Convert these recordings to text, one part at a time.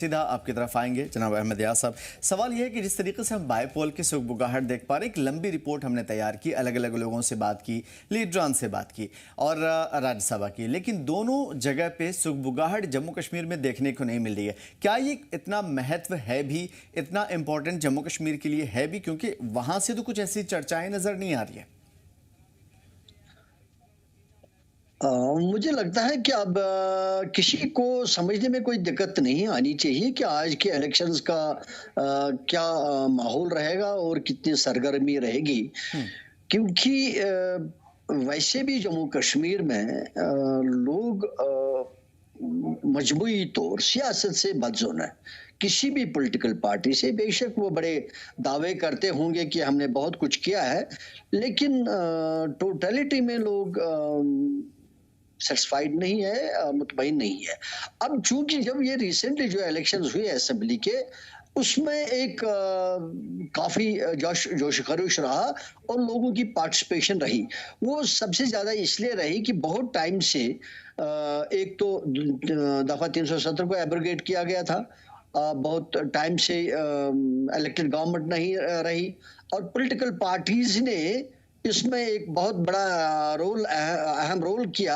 सीधा आपकी तरफ आएंगे जनाब अहमद यार साहब। सवाल यह है कि जिस तरीके से हम बायपोल की सुगबुगाहट देख पा रहे हैं, एक लंबी रिपोर्ट हमने तैयार की, अलग अलग लोगों से बात की, लीडरान से बात की और राज्यसभा की, लेकिन दोनों जगह पे सुगबुगाहट जम्मू कश्मीर में देखने को नहीं मिल रही है। क्या ये इतना महत्व है भी, इतना इंपॉर्टेंट जम्मू कश्मीर के लिए है भी, क्योंकि वहां से तो कुछ ऐसी चर्चाएं नजर नहीं आ रही है। मुझे लगता है कि अब किसी को समझने में कोई दिक्कत नहीं आनी चाहिए कि आज के इलेक्शंस का क्या माहौल रहेगा और कितनी सरगर्मी रहेगी, क्योंकि वैसे भी जम्मू कश्मीर में लोग मजमूई तौर सियासत से बदज़ुन है। किसी भी पॉलिटिकल पार्टी से बेशक वो बड़े दावे करते होंगे कि हमने बहुत कुछ किया है, लेकिन टोटलिटी में लोग सेटिस्फाइड नहीं है, मुतमईन नहीं है। अब चूंकि जब ये रिसेंटली जो इलेक्शंस हुए असेंबली के, उसमें एक काफी जोश खरोश रहा और लोगों की पार्टिसिपेशन रही। वो सबसे ज्यादा इसलिए रही कि बहुत टाइम से एक तो दफा 370 को एब्रोगेट किया गया था, बहुत टाइम से इलेक्टेड गवर्नमेंट नहीं रही और पॉलिटिकल पार्टीज ने इसमें एक बहुत बड़ा रोल, अहम रोल किया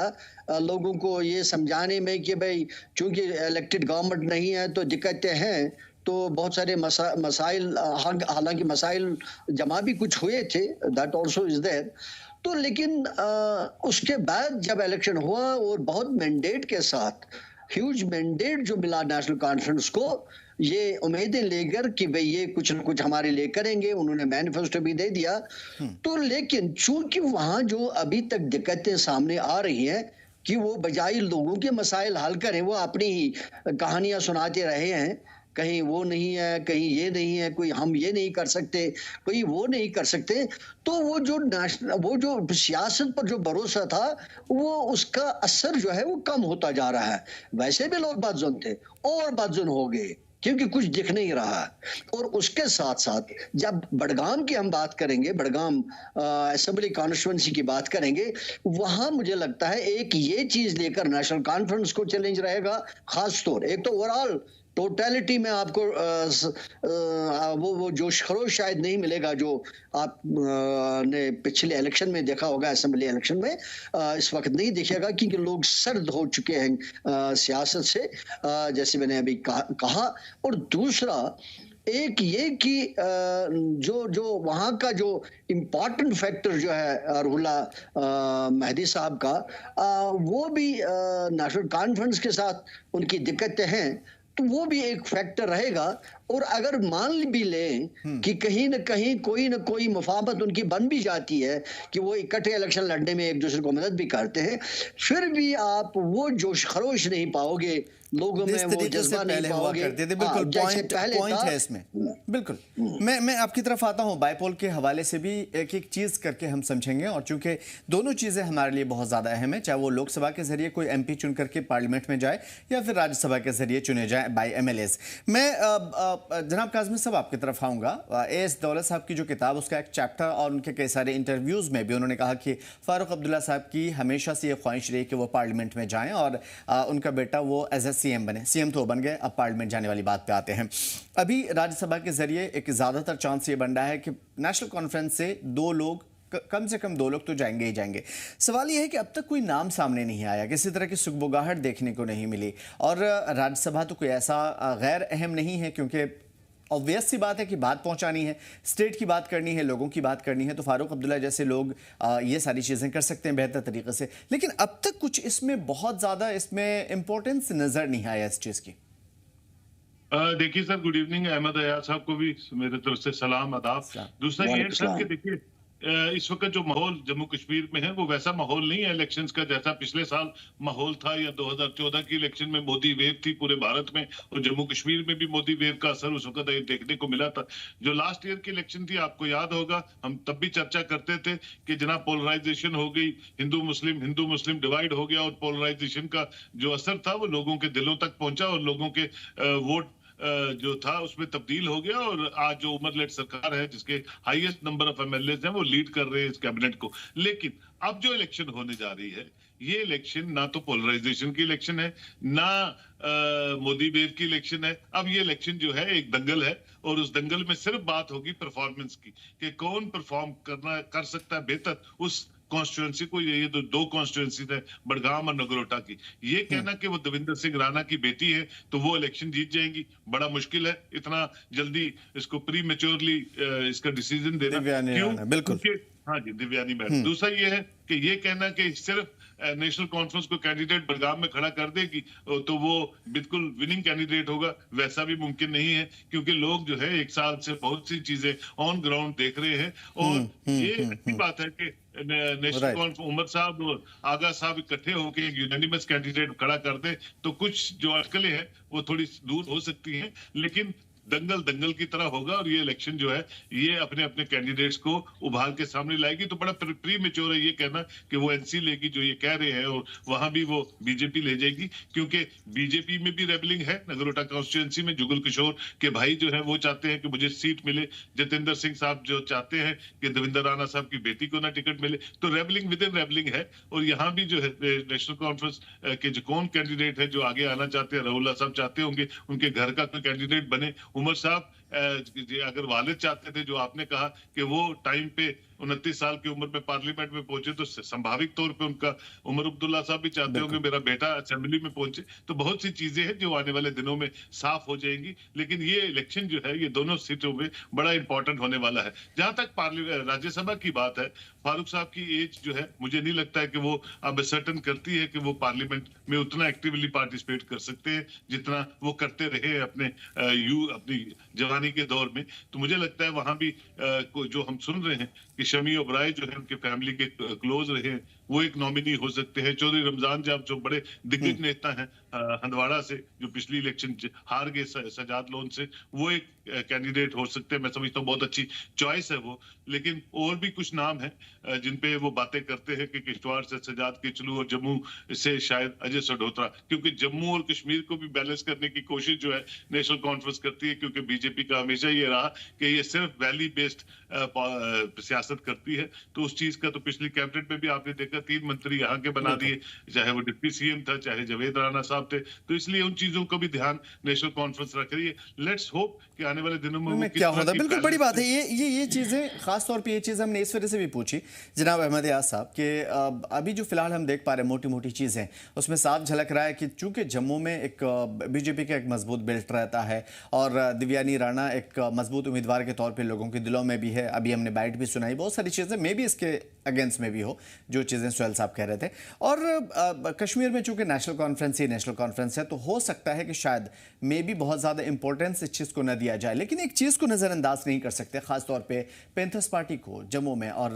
लोगों को ये समझाने में कि भाई चूंकि इलेक्टेड गवर्नमेंट नहीं है तो दिक्कतें हैं। तो बहुत सारे मसाइल, हालांकि मसाइल जमा भी कुछ हुए थे, दैट आल्सो इज देयर। तो लेकिन उसके बाद जब इलेक्शन हुआ और बहुत मैंडेट के साथ, ह्यूज मैंडेट जो मिला नेशनल कॉन्फ्रेंस को, ये उम्मीदें लेकर कि भाई ये कुछ न कुछ हमारे लिए करेंगे, उन्होंने मैनिफेस्टो भी दे दिया। तो लेकिन चूंकि वहां जो अभी तक दिक्कतें सामने आ रही हैं कि वो बजाय लोगों के मसाइल हल करें, वो अपनी ही कहानियां सुनाते रहे हैं। कहीं वो नहीं है, कहीं ये नहीं है, कोई हम ये नहीं कर सकते, कोई वो नहीं कर सकते। तो वो जो सियासत पर जो भरोसा था, वो उसका असर जो है वो कम होता जा रहा है। वैसे भी लोग बदजुन थे और बदजुन हो गए क्योंकि कुछ दिख नहीं रहा। और उसके साथ साथ जब बडगाम की हम बात करेंगे, बडगाम असेंबली कॉन्स्टिट्यूंसी की बात करेंगे, वहां मुझे लगता है एक ये चीज लेकर नेशनल कॉन्फ्रेंस को चैलेंज रहेगा। खास तौर एक तो ओवरऑल टोटलिटी में आपको वो जोश खरोश शायद नहीं मिलेगा जो आप ने पिछले इलेक्शन में देखा होगा, असेंबली इलेक्शन में इस वक्त नहीं दिखेगा क्योंकि लोग सर्द हो चुके हैं सियासत से, जैसे मैंने अभी कहा। और दूसरा एक ये कि जो वहाँ का जो इम्पोर्टेंट फैक्टर जो है रुहुल्ला मेहदी साहब का, वो भी नेशनल कॉन्फ्रेंस के साथ उनकी दिक्कतें हैं, तो वो भी एक फैक्टर रहेगा। और अगर मान भी लें कि कहीं न कहीं कोई न कोई मुफाहमत उनकी बन भी जाती है कि वो इकट्ठे इलेक्शन लड़ने में एक दूसरे को मदद भी करते हैं, फिर भी आप वो जोश खरोश नहीं पाओगे लोगों में, वो जज्बा नहीं पाओगे। बिल्कुल पॉइंट है इसमें। बिल्कुल मैं आपकी तरफ आता हूं। बायपोल के हवाले से भी एक एक चीज करके हम समझेंगे, और चूंकि दोनों चीजें हमारे लिए बहुत ज्यादा अहम है, चाहे वो लोकसभा के जरिए कोई एमपी चुन करके पार्लियामेंट में जाए या फिर राज्यसभा के जरिए चुने जाए बाय एमएलएस। मैं जनाब काज़मी साहब आपकी तरफ आऊँगा। एएस दौलत साहब की जो किताब, उसका एक चैप्टर और उनके कई सारे इंटरव्यूज़ में भी उन्होंने कहा कि फ़ारूक अब्दुल्ला साहब की हमेशा से ये ख्वाहिश रही कि वो पार्लियामेंट में जाएं और उनका बेटा वो एज ए सीएम बने। सीएम तो बन गए, अब पार्लियामेंट जाने वाली बात पे आते हैं। अभी राज्यसभा के जरिए एक ज़्यादातर चांस ये बन रहा है कि नेशनल कॉन्फ्रेंस से कम से कम दो लोग तो जाएंगे ही जाएंगे। सवाल यह है कि अब तक कोई नाम सामने नहीं आया, किसी तरह की सुगबुगाहट देखने को नहीं मिली, और राज्यसभा तो कोई ऐसा गैर अहम नहीं है, क्योंकि ऑब्वियस सी बात है कि बात पहुंचानी है, स्टेट की बात करनी है, लोगों की बात करनी है, तो फारूक अब्दुल्ला जैसे लोग ये सारी चीज़ें कर सकते हैं बेहतर तरीके से। लेकिन अब तक कुछ इसमें बहुत ज़्यादा इसमें इंपॉर्टेंस नज़र नहीं आया इस चीज़ की। देखिए sir, good evening. Ahmad Ayaz साहब को भी मेरे तरफ से सलाम, आदाब। दूसरा ये सर कि देखिए इस वक्त जो माहौल जम्मू कश्मीर में है वो वैसा माहौल नहीं है इलेक्शंस का जैसा पिछले साल माहौल था, या 2014 की इलेक्शन में मोदी वेव थी पूरे भारत में, और जम्मू कश्मीर में भी मोदी वेव का असर उस वक्त देखने को मिला था। जो लास्ट ईयर की इलेक्शन थी, आपको याद होगा, हम तब भी चर्चा करते थे कि जनाब पोलराइजेशन हो गई, हिंदू मुस्लिम डिवाइड हो गया, और पोलराइजेशन का जो असर था वो लोगों के दिलों तक पहुंचा और लोगों के वोट जो था उसमें तब्दील हो गया। और आज जो उमर लेट सरकार है, जिसके हाईएस्ट नंबर ऑफ एमएलए हैं, वो लीड कर रहे हैं इस कैबिनेट को। लेकिन अब जो इलेक्शन होने जा रही है, ये इलेक्शन ना तो पोलराइजेशन की इलेक्शन है, ना मोदी वेव की इलेक्शन है। अब ये इलेक्शन जो है एक दंगल है, और उस दंगल में सिर्फ बात होगी परफॉर्मेंस की, कि कौन परफॉर्म कर सकता है बेहतर उस कॉन्स्टिट्यूंसी को। ये तो दो कॉन्स्टिट्यूंसी है, बड़गाम और नगरोटा की। ये कहना कि वो देवेंद्र सिंह राणा की बेटी है तो वो इलेक्शन जीत जाएंगी, बड़ा मुश्किल है इतना जल्दी इसको प्री मेच्योरली इसका डिसीजन देना। क्यों? बिल्कुल। हाँ जी, दिव्यानी मैडम। दूसरा ये है कि ये कहना कि सिर्फ नेशनल कॉन्फ्रेंस को कैंडिडेट बड़गाम में खड़ा कर देगी तो वो बिल्कुल विनिंग कैंडिडेट होगा, वैसा भी मुमकिन नहीं है, क्योंकि लोग जो है एक साल से बहुत सी चीजें ऑन ग्राउंड देख रहे हैं। और ये अच्छी बात है कि नेशनल कॉन्फ्रेंस उमर साहब और आगा साहब इकट्ठे होकर एक यूनानिमस कैंडिडेट खड़ा कर दे तो कुछ जो अटकलें हैं वो थोड़ी दूर हो सकती हैं, लेकिन दंगल की तरह होगा। और ये इलेक्शन जो है ये अपने अपने कैंडिडेट्स को उभार के सामने लाएगी। तो बड़ा प्री मेच्योर है ये कहना कि वो एनसी लेगी, जो ये कह रहे हैं, और वहां भी वो बीजेपी ले जाएगी, क्योंकि बीजेपी में भी रेबलिंग है। नगरोटा कॉन्स्टिट्यूंसी में जुगल किशोर के भाई जो है वो चाहते हैं कि मुझे सीट मिले, जतेंद्र सिंह साहब जो चाहते हैं कि देवेंद्र राणा साहब की बेटी को ना टिकट मिले। तो रेबलिंग विद इन रेबलिंग है। और यहाँ भी जो है नेशनल कॉन्फ्रेंस के जो कौन कैंडिडेट है जो आगे आना चाहते हैं, राहुल साहब चाहते होंगे उनके घर का कोई कैंडिडेट बने। उमर साहब अगर वालिद चाहते थे, जो आपने कहा कि वो टाइम पे 29 साल की उम्र में पार्लियामेंट में पहुंचे, तो संभाविक तौर पे उनका उमर अब्दुल्ला साहब भी चाहते होंगे मेरा बेटा असेंबली में पहुंचे। तो बहुत सी चीजें हैं जो आने वाले दिनों में साफ हो जाएंगी। लेकिन ये इलेक्शन जो है ये दोनों सीटों में बड़ा इंपॉर्टेंट होने वाला है। जहां तक राज्यसभा की बात है, फारूक साहब की एज जो है मुझे नहीं लगता है कि वो अब सर्टन करती है कि वो पार्लियामेंट में उतना एक्टिवली पार्टिसिपेट कर सकते हैं जितना वो करते रहे अपने अपनी जवानी के दौर में। तो मुझे लगता है वहां भी जो हम सुन रहे हैं कि शमी ओबराय जो है उनके फैमिली के क्लोज रहे हैं, वो एक नॉमिनी हो सकते हैं। चौधरी रमजान साहब जो बड़े दिग्गज नेता हैं हंदवाड़ा से, जो पिछली इलेक्शन हार गए सजाद लोन से, वो एक कैंडिडेट हो सकते हैं। मैं समझता हूँ बहुत अच्छी चॉइस है वो। लेकिन और भी कुछ नाम है जिनपे वो बातें करते हैं कि किश्तवाड़ से सजाद किचलू और जम्मू से शायद अजय सडोत्रा, क्योंकि जम्मू और कश्मीर को भी बैलेंस करने की कोशिश जो है नेशनल कॉन्फ्रेंस करती है, क्योंकि बीजेपी का हमेशा ये रहा कि ये सिर्फ वैली बेस्ड सियासत करती है। तो उस चीज का तो पिछली कैबिनेट में भी आपने देखा 3 मंत्री यहाँ के बना दिए, चाहे वो डिप्टी सीएम था, चाहे जावेद राणा साहब थे। तो इसलिए उन चीजों का भी ध्यान नेशनल कॉन्फ्रेंस रख रही है। लेट्स होप कि आने वाले दिनों में क्या होता है। बिल्कुल बड़ी बात है ये चीजें, खास तौर पे ये चीज हमने इस वजह से भी पूछी जनाब अहमद याद साहब के अभी जो फिलहाल हम देख पा रहे हैं मोटी मोटी चीजें, उसमें साफ झलक रहा है कि चूंकि जम्मू में एक बीजेपी का एक मजबूत बेल्ट रहता है और दिव्यानी राणा एक मजबूत उम्मीदवार के तौर पर लोगों के दिलों में भी है। अभी हमने बाइट भी सुनाई, बहुत सारी चीजें मे भी इसके अगेंस्ट में भी हो जो चीजें सुहेल साहब कह रहे थे। और कश्मीर में चूंकि नेशनल कॉन्फ्रेंस है तो हो सकता है कि शायद मे भी बहुत ज्यादा इंपॉर्टेंस इस चीज को न दिया जाए। लेकिन एक चीज को नजरअंदाज नहीं कर सकते, खासतौर पे पैंथर्स पार्टी को जम्मू में। और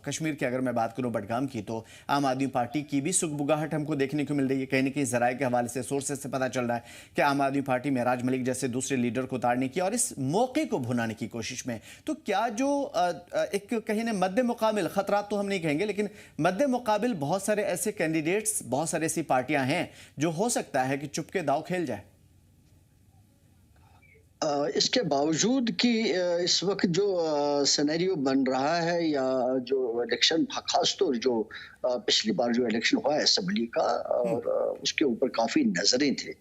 कश्मीर की अगर मैं बात करूं बडगाम की, तो आम आदमी पार्टी की भी सुगबुगाहट हमको देखने को मिल रही है। कहीं ना कहीं जराये के हवाले से सोर्सेज से पता चल रहा है कि आम आदमी पार्टी महराज मलिक जैसे दूसरे लीडर को उतारने की और इस मौके को भुनाने की कोशिश में। तो क्या जो एक कहीं ना मद्दे मुकाबिल, खतरात तो हम नहीं कहेंगे, लेकिन मद्दे मुकाबिल बहुत सारे ऐसे कैंडिडेट्स, बहुत सारी ऐसी पार्टियां हैं जो हो सकता है कि चुपके दाव खेल जाए। इसके बावजूद कि इस वक्त जो सिनेरियो बन रहा है या जो इलेक्शन, खासतौर जो पिछली बार जो इलेक्शन हुआ असेंबली का और उसके ऊपर काफी नजरें थे,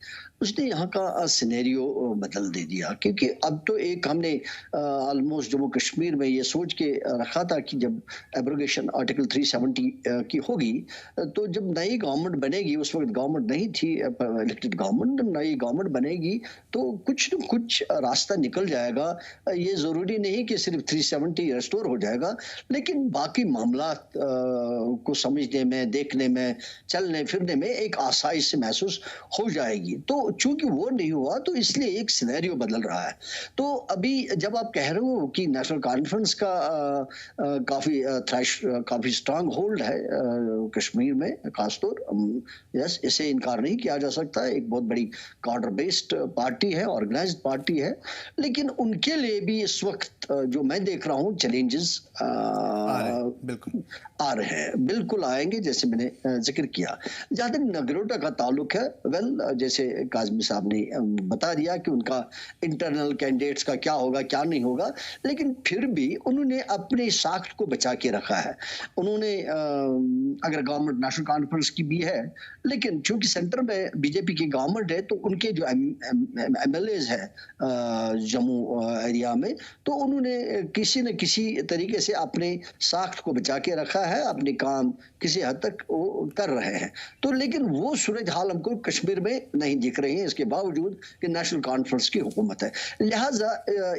उसने यहाँ का सिनेरियो बदल दे दिया। क्योंकि अब तो एक हमने ऑलमोस्ट जम्मू कश्मीर में ये सोच के रखा था कि जब एब्रोगेशन आर्टिकल 370 की होगी तो जब नई गवर्नमेंट बनेगी, उस वक्त गवर्नमेंट नहीं थी इलेक्टेड गवर्नमेंट, नई गवर्नमेंट बनेगी तो कुछ न कुछ रास्ता निकल जाएगा। ये जरूरी नहीं कि सिर्फ 370 रिस्टोर हो जाएगा, लेकिन बाकी मामला को समझने में, देखने में, चलने फिरने में एक आसाइश से महसूस हो जाएगी। तो चूंकि वो नहीं हुआ तो इसलिए एक सिनेरियो बदल रहा है। तो अभी जब आप कह रहे हो कि नेशनल कॉन्फ्रेंस का काफी स्ट्रांग होल्ड है कश्मीर में, खासतौर, यस, इसे इनकार नहीं किया जा सकता। एक बहुत बड़ी कार्डर बेस्ड पार्टी है, ऑर्गेनाइज्ड पार्टी है, लेकिन उनके लिए भी इस वक्त जो मैं देख रहा हूँ चैलेंजेस आ रहे हैं, बिल्कुल बिल्कुल आएंगे, जैसे मैंने जिक्र किया। जहां तक नगरोटा का ताल्लुक है, वेल जैसे काजमी साहब ने बता दिया कि उनका इंटरनल कैंडिडेट्स का क्या होगा क्या नहीं होगा, लेकिन फिर भी उन्होंने अपनी साख्त को बचा के रखा है। उन्होंने अगर गवर्नमेंट नेशनल कॉन्फ्रेंस की भी है, लेकिन चूंकि सेंटर में बीजेपी की गवर्नमेंट है, तो उनके जो एमएलएज है जम्मू एरिया में, तो उन्होंने किसी न किसी तरीके से अपने साख्त को बचा के रखा है, अपने काम किसी हद तक वो कर रहे हैं। तो लेकिन वो सूरज हाल हमको कश्मीर में नहीं दिख रही है, इसके बावजूद कि नेशनल कॉन्फ्रेंस की हुकूमत है। लिहाजा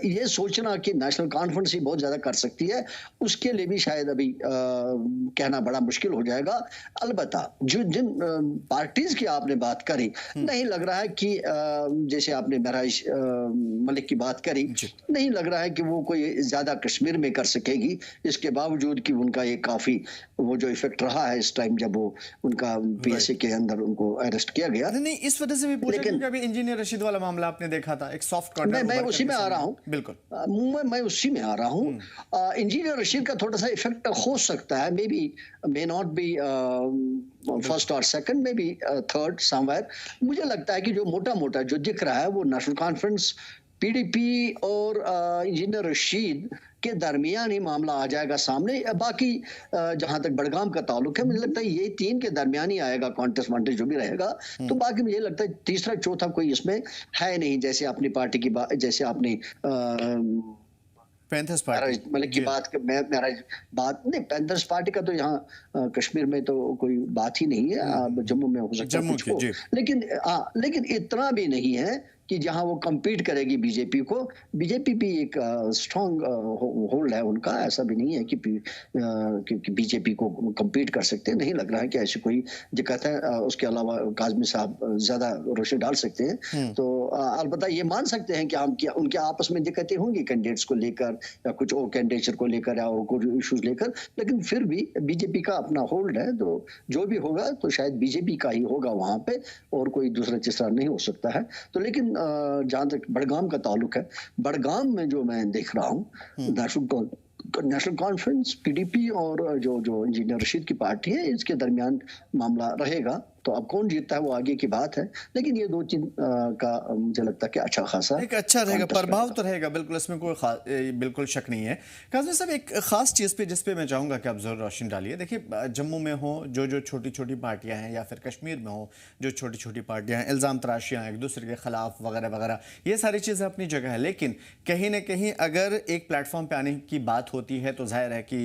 ये सोचना कि नेशनल कॉन्फ्रेंस ही बहुत ज्यादा कर सकती है, उसके लिए भी शायद अभी कहना बड़ा मुश्किल हो जाएगा। अलबत्ता जो जिन पार्टीज की आपने बात करी, नहीं लग रहा है कि जैसे आपने महराज मलिक की बात करी, नहीं लग रहा है कि वो कोई ज्यादा कश्मीर में कर सकेगी, इसके बावजूद कि उनका ये काफी वो जो इफेक्ट रहा है इस टाइम जब वो उनका पीएसए के अंदर उनको अरेस्ट किया गया। नहीं, इस वजह से भी पूछा क्योंकि अभी इंजीनियर रशीद वाला मामला आपने देखा था, एक सॉफ्ट कॉर्नर। मैं उसी में आ रहा हूँ, बिल्कुल मैं उसी में आ रहा हूँ। इंजीनियर रशीद का थोड़ा सा इफेक्ट हो सकता है, may be may not be first और second, may be third somewhere. मुझे लगता है कि जो मोटा मोटा जो दिख रहा है वो नेशनल कॉन्फ्रेंस, पीडीपी और इंजीनियर रशीद के दरमियान ही मामला आ जाएगा सामने। बाकी जहां तक बड़गाम का ताल्लुक है, मुझे लगता है ये तीन के दरमियान ही आएगा कॉन्टेस्ट वॉन्टेस्ट जो भी रहेगा। तो बाकी मुझे लगता है तीसरा चौथा कोई इसमें है नहीं, जैसे अपनी पार्टी की बात, जैसे आपने पैंथर्स पार्टी मलिक की बात नहीं, पैंथर्स पार्टी का तो यहाँ कश्मीर में तो कोई बात ही नहीं है, जम्मू में हो सकता है कुछ हो, लेकिन इतना भी नहीं है कि जहां वो कम्पीट करेगी बीजेपी को। बीजेपी भी एक स्ट्रॉन्ग होल्ड है उनका, ऐसा भी नहीं है कि बीजेपी को कम्पीट कर सकते हैं, नहीं लग रहा है कि ऐसी कोई दिक्कत है। उसके अलावा काजमी साहब ज्यादा रोशनी डाल सकते हैं, तो अलबत्ता ये मान सकते हैं कि हम क्या उनके आपस में दिक्कतें होंगी कैंडिडेट्स को लेकर या कुछ और कैंडिडेचर को लेकर या और कुछ इश्यूज लेकर, लेकिन फिर भी बीजेपी का अपना होल्ड है, तो जो भी होगा तो शायद बीजेपी का ही होगा वहां पे, और कोई दूसरा तीसरा नहीं हो सकता है। तो लेकिन जहां तक बड़गाम का ताल्लुक है, बड़गाम में जो मैं देख रहा हूँ नेशनल कॉन्फ्रेंस, पीडीपी और जो इंजीनियर रशीद की पार्टी है, इसके दरमियान मामला रहेगा। तो अब कौन जीतता है वो आगे की बात है, लेकिन ये दो तीन का मुझे लगता है कि अच्छा खासा एक अच्छा रहेगा, प्रभाव तो रहेगा, बिल्कुल इसमें कोई बिल्कुल शक नहीं है। काज़मी साहब, एक खास चीज़ पे जिस पे मैं चाहूँगा कि आप ज़रूर रोशनी डालिए। देखिए, जम्मू में हो जो छोटी छोटी पार्टियाँ हैं, या फिर कश्मीर में हो जो छोटी छोटी पार्टियाँ हैं, इल्ज़ाम तराशियाँ एक दूसरे के खिलाफ वगैरह वगैरह, ये सारी चीज़ें अपनी जगह है, लेकिन कहीं ना कहीं अगर एक प्लेटफॉर्म पे आने की बात होती है तो जाहिर है कि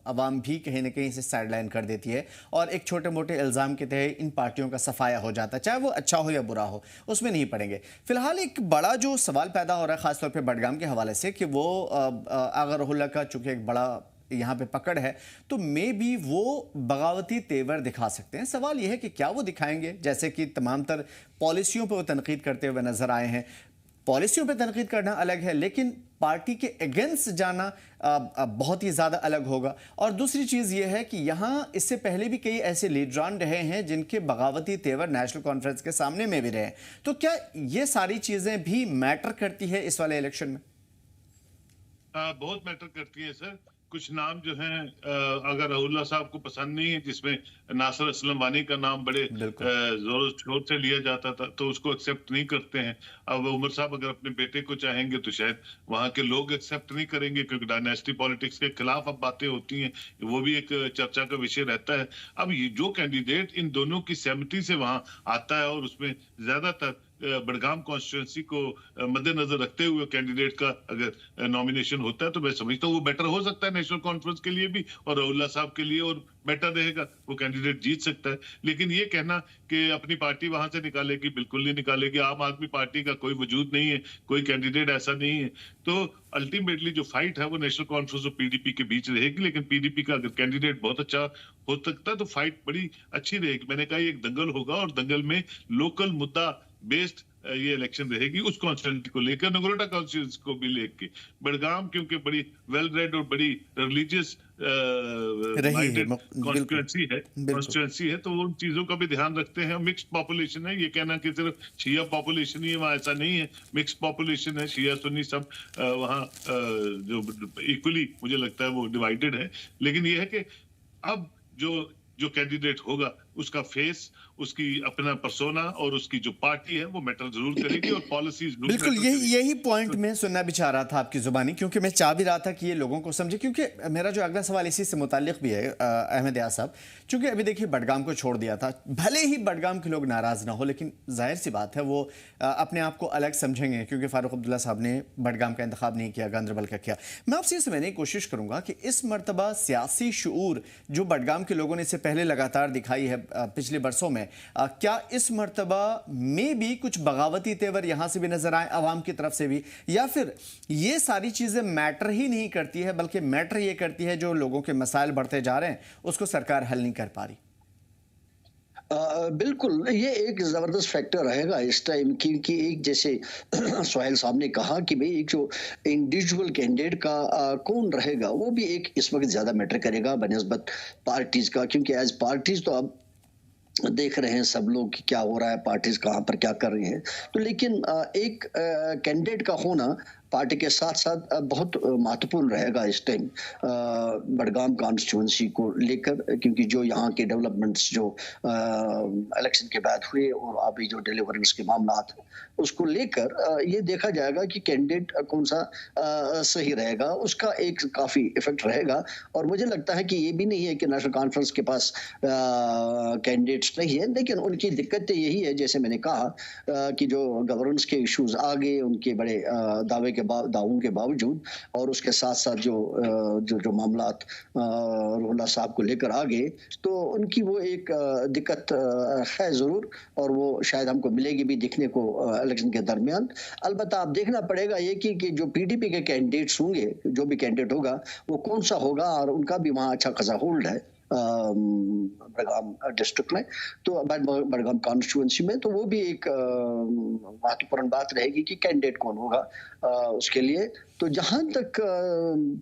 अवाम भी कहीं ना कहीं से साइडलाइन कर देती है, और एक छोटे मोटे इल्ज़ाम के तहत इन पार्टियों का सफाया हो जाता है, चाहे वो अच्छा हो या बुरा हो, उसमें नहीं पड़ेंगे। फिलहाल एक बड़ा जो सवाल पैदा हो रहा है खासतौर पे बडगाम के हवाले से, कि वो आगा रहुल्ला का चूंकि एक बड़ा यहाँ पे पकड़ है, तो मे बी वो बगावती तेवर दिखा सकते हैं। सवाल यह है कि क्या वो दिखाएंगे, जैसे कि तमाम तर पॉलिसियों पर वो तनकीद करते हुए नजर आए हैं। पॉलिसियों पे तनकीद करना अलग है, लेकिन पार्टी के अगेंस्ट जाना बहुत ही ज़्यादा अलग होगा। और दूसरी चीज़ ये है कि यहाँ इससे पहले भी कई ऐसे लीडरान रहे हैं जिनके बगावती तेवर नेशनल कॉन्फ्रेंस के सामने में भी रहे। तो क्या ये सारी चीज़ें भी मैटर करती है इस वाले इलेक्शन में? बहुत मैटर करती है सर। कुछ नाम जो हैं, अगर रहुल्ला साहब को पसंद नहीं है, जिसमें नासिर असलम वानी का नाम बड़े जोर शोर से लिया जाता था, तो उसको एक्सेप्ट नहीं करते हैं। अब उमर साहब अगर अपने बेटे को चाहेंगे तो शायद वहां के लोग एक्सेप्ट नहीं करेंगे, क्योंकि डायनेस्टी पॉलिटिक्स के खिलाफ अब बातें होती हैं, वो भी एक चर्चा का विषय रहता है। अब ये जो कैंडिडेट इन दोनों की सहमति से वहां आता है, और उसमें ज्यादातर बडगाम कॉन्स्टिट्यूंसी को मद्देनजर रखते हुए कैंडिडेट का अगर नॉमिनेशन होता है, तो मैं समझता हूँ वो बेटर हो सकता है नेशनल कॉन्फ्रेंस के लिए भी और रहुल्ला साहब के लिए, और बेटर रहेगा, वो कैंडिडेट जीत सकता है। लेकिन ये कहना कि अपनी पार्टी वहां से निकालेगी, बिल्कुल नहीं निकालेगी। आम आदमी पार्टी का कोई वजूद नहीं है, कोई कैंडिडेट ऐसा नहीं है। तो अल्टीमेटली जो फाइट है वो नेशनल कॉन्फ्रेंस और पीडीपी के बीच रहेगी। लेकिन पीडीपी का अगर कैंडिडेट बहुत अच्छा हो सकता है तो फाइट बड़ी अच्छी रहेगी। मैंने कहा एक दंगल होगा, और दंगल में लोकल मुद्दा बेस्ड ये इलेक्शन रहेगी, उस कॉन्स्टिट्यूंसी को लेकर, नगरोटा कॉन्स्टिट्यूंसी को भी लेके। बडगाम क्योंकि बड़ी वेल रेड और बड़ी रिलीजियस कॉन्स्टिट्यूंसी है, तो उन चीजों का भी ध्यान रखते हैं। मिक्स्ड पॉपुलेशन है, ये कहना कि सिर्फ शिया पॉपुलेशन ही है वहाँ, ऐसा नहीं है। मिक्स्ड पॉपुलेशन है, शिया सुन्नी सब वहाँ जो इक्वली मुझे लगता है वो डिवाइडेड है। लेकिन ये है कि अब जो जो कैंडिडेट होगा उसका फेस, उसकी अपना पर्सोना और उसकी जो पार्टी है वो मैटर जरूर करेगी और पॉलिसीज बिल्कुल यही पॉइंट मैं सुनना भी चाह रहा था आपकी जुबानी, क्योंकि मैं चाह भी रहा था कि ये लोगों को समझे, क्योंकि मेरा जो अगला सवाल इसी से मुताल्लिक भी है अहमद यार साहब। क्योंकि अभी देखिए बडगाम को छोड़ दिया था, भले ही बडगाम के लोग नाराज ना हो, लेकिन जाहिर सी बात है वो अपने आप को अलग समझेंगे, क्योंकि फारूक अब्दुल्ला साहब ने बडगाम का इंतखाब नहीं किया, गांधरबल का किया। मैं आपसे ये समझने की कोशिश करूंगा कि इस मरतबा सियासी शऊर जो बडगाम के लोगों ने इससे पहले लगातार दिखाई है पिछले बरसों में, क्या इस मरतबा में भी कुछ बगावती तेवर यहां से भी नजर आए अवाम की तरफ से भी, या फिर ये सारी चीजें मैटर ही नहीं करती है, बल्कि मैटर ये करती है जो लोगों के मसाइल बढ़ते जा रहे हैं उसको सरकार हल नहीं कर पा रही? बिल्कुल, ये एक ज़बरदस्त फैक्टर रहेगा इस टाइम, क्योंकि एक जैसे सोहेल साहब ने कहा कि भाई एक जो इंडिविजुअल कैंडिडेट का कौन रहेगा वो भी एक इस वक्त ज़्यादा मैटर करेगा बनिस्बत पार्टीज़ का, क्योंकि एज पार्टीज़ तो अब देख रहे हैं सब लोग कि क्या हो रहा है, पार्टीज कहाँ पर क्या कर रही हैं। तो लेकिन एक कैंडिडेट का होना पार्टी के साथ साथ बहुत महत्वपूर्ण रहेगा इस टाइम बडगाम कॉन्स्टिट्यूंसी को लेकर, क्योंकि जो यहाँ के डेवलपमेंट्स जो इलेक्शन के बाद हुए और अभी जो डिलीवरेंस के मामला थे उसको लेकर ये देखा जाएगा कि कैंडिडेट कौन सा सही रहेगा, उसका एक काफी इफेक्ट रहेगा। और मुझे लगता है कि ये भी नहीं है कि नेशनल कॉन्फ्रेंस के पास कैंडिडेट्स नहीं है, लेकिन उनकी दिक्कत यही है जैसे मैंने कहा कि जो गवर्नेंस के इश्यूज आ गए उनके बड़े दावों के बावजूद, और उसके साथ साथ जो मामलात रोहल्ला साहब को लेकर आ गए, तो उनकी वो एक दिक्कत है जरूर, और वो शायद हमको मिलेगी भी देखने को इलेक्शन के दरमियान। अलबत्ता आप देखना पड़ेगा ये कि जो पीडीपी के कैंडिडेट्स होंगे, जो भी कैंडिडेट होगा वो कौन सा होगा, और उनका भी वहाँ अच्छा खासा होल्ड है बडगाम डिस्ट्रिक्ट में, तो बडगाम कॉन्स्टिट्यूंसी में, तो वो भी एक महत्वपूर्ण बात रहेगी कि कैंडिडेट कौन होगा उसके लिए। तो जहां तक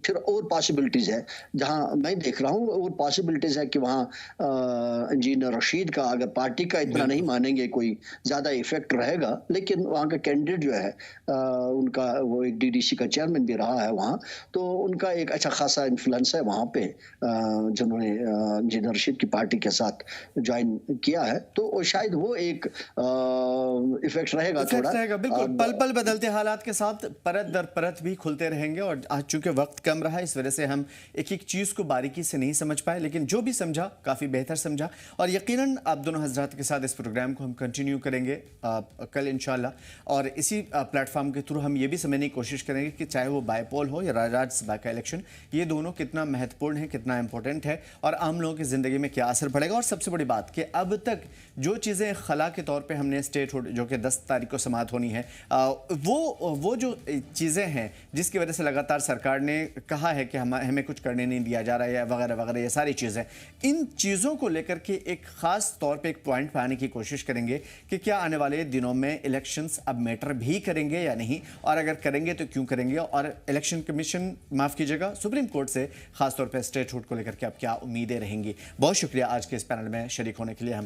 फिर और पॉसिबिलिटीज है, जहां मैं देख रहा हूँ और पॉसिबिलिटीज है कि वहाँ इंजीनियर रशीद का अगर पार्टी का इतना नहीं मानेंगे कोई ज्यादा इफेक्ट रहेगा, लेकिन वहाँ का कैंडिडेट जो है उनका वो एक डीडीसी का चेयरमैन भी रहा है वहाँ, तो उनका एक अच्छा खासा इन्फ्लुएंस है वहाँ पे, जिन्होंने इंजीनियर रशीद की पार्टी के साथ ज्वाइन किया है, तो शायद वो एक इफेक्ट रहेगा थोड़ा। बिल्कुल, पल पल बदलते हालात के साथ परत दर परत भी खुलते रहेंगे, और आज चूंकि वक्त कम रहा इस वजह से हम एक एक चीज को बारीकी से नहीं समझ पाए, लेकिन जो भी समझा काफी बेहतर समझा। और यकीनन आप दोनों हजरात के साथ इस प्रोग्राम को हम कंटिन्यू करेंगे कल इंशाल्लाह, और इसी प्लेटफॉर्म के थ्रू हम ये भी समझने की कोशिश करेंगे कि चाहे वो बाईपोल हो या राज्यसभा का इलेक्शन, ये दोनों कितना महत्वपूर्ण है, कितना इंपॉर्टेंट है, और आम लोगों की जिंदगी में क्या असर पड़ेगा। और सबसे बड़ी बात कि अब तक जो चीजें खला के तौर पे हमने स्टेटहुड जो कि 10 तारीख को समाप्त होनी है, वो जो चीजें हैं जिसकी वजह से लगातार सरकार ने कहा है कि हमें कुछ करने नहीं दिया जा रहा है वगैरह वगैरह, ये सारी चीजें, इन चीजों को लेकर के एक खास तौर पे एक पॉइंट पे आने की कोशिश करेंगे कि क्या आने वाले दिनों में इलेक्शंस अब मैटर भी करेंगे या नहीं, और अगर करेंगे तो क्यों करेंगे, और इलेक्शन कमीशन, माफ कीजिएगा, सुप्रीम कोर्ट से खासतौर पर स्टेटहुड को लेकर के अब क्या उम्मीदें रहेंगी। बहुत शुक्रिया आज के इस पैनल में शरीक होने के लिए। हम